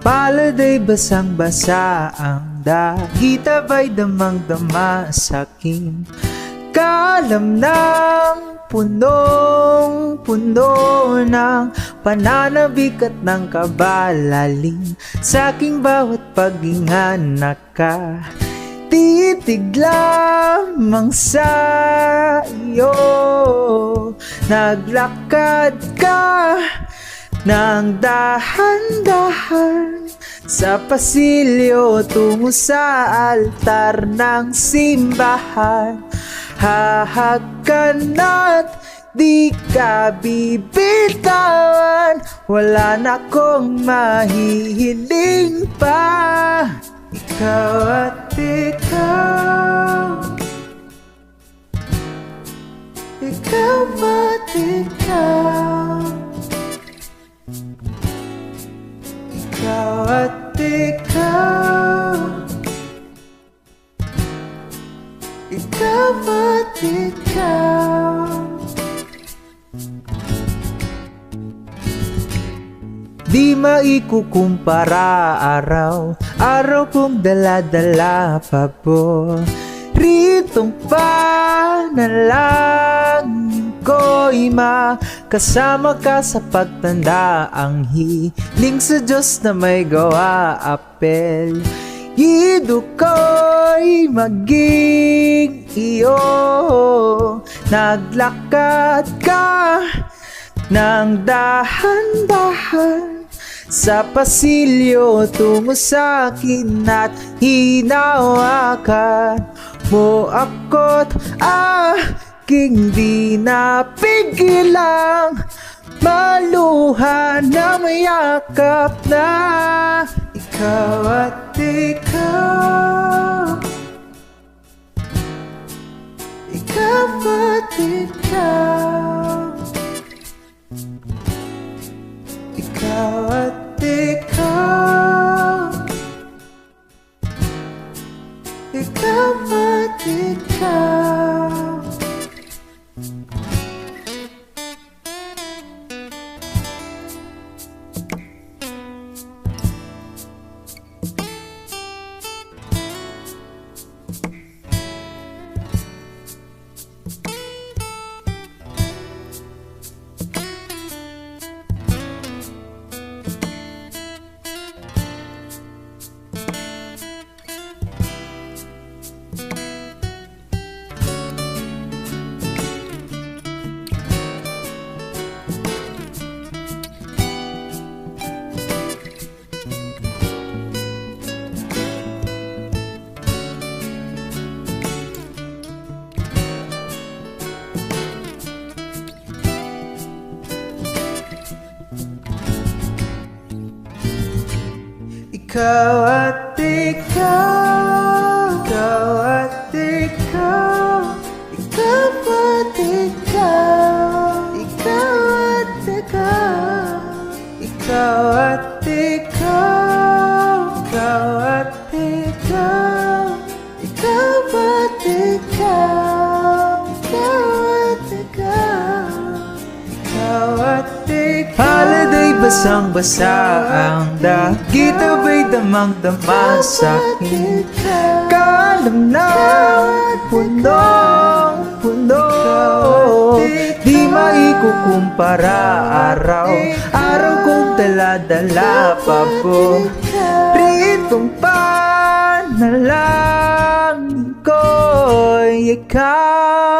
Palad ay basang-basa, ang dahit aba'y damang-dama sa'king kalam ng punong-puno ng pananabik at ng kabalaling sa'king bawat paghinga nakatitig lamang sa iyo. Naglakad ka ng dahan-dahan sa pasilyo tungo sa altar ng simbahan. Hahagan at di ka bibitawan, wala na akong mahihiling pa. Ikaw at ikaw, ikaw at ikaw, ikaw at ikaw, ikaw at ikaw. Di maikukumpara araw kong dala-dala paboritong panalangin ko'y makasama ka sa pagtanda. Ang hiling sa Diyos na may gawa, apel ido ko'y maging iyo. Naglakad ka ng dahan-dahan sa pasilyo tungo sa'kin at hinawakan mo ako't aking di napigilang maluha na mayakap na. Ikaw at ikaw, ikaw at ikaw, ikaw at ikaw, ikaw at ikaw. Ikaw at ikaw, ikaw at ikaw, ikaw at ikaw, ikaw at ikaw, ikaw at ikaw, ikaw at ikaw, ikaw at ikaw, ikaw at ikaw, ikaw at ikaw. Palad ay basang-basa, ang dagit aba'y damang-dama sa'kin kalam ng punong-puno. Di maikukumpara araw kong dala-dala paboritong panalangin ko'y ikaw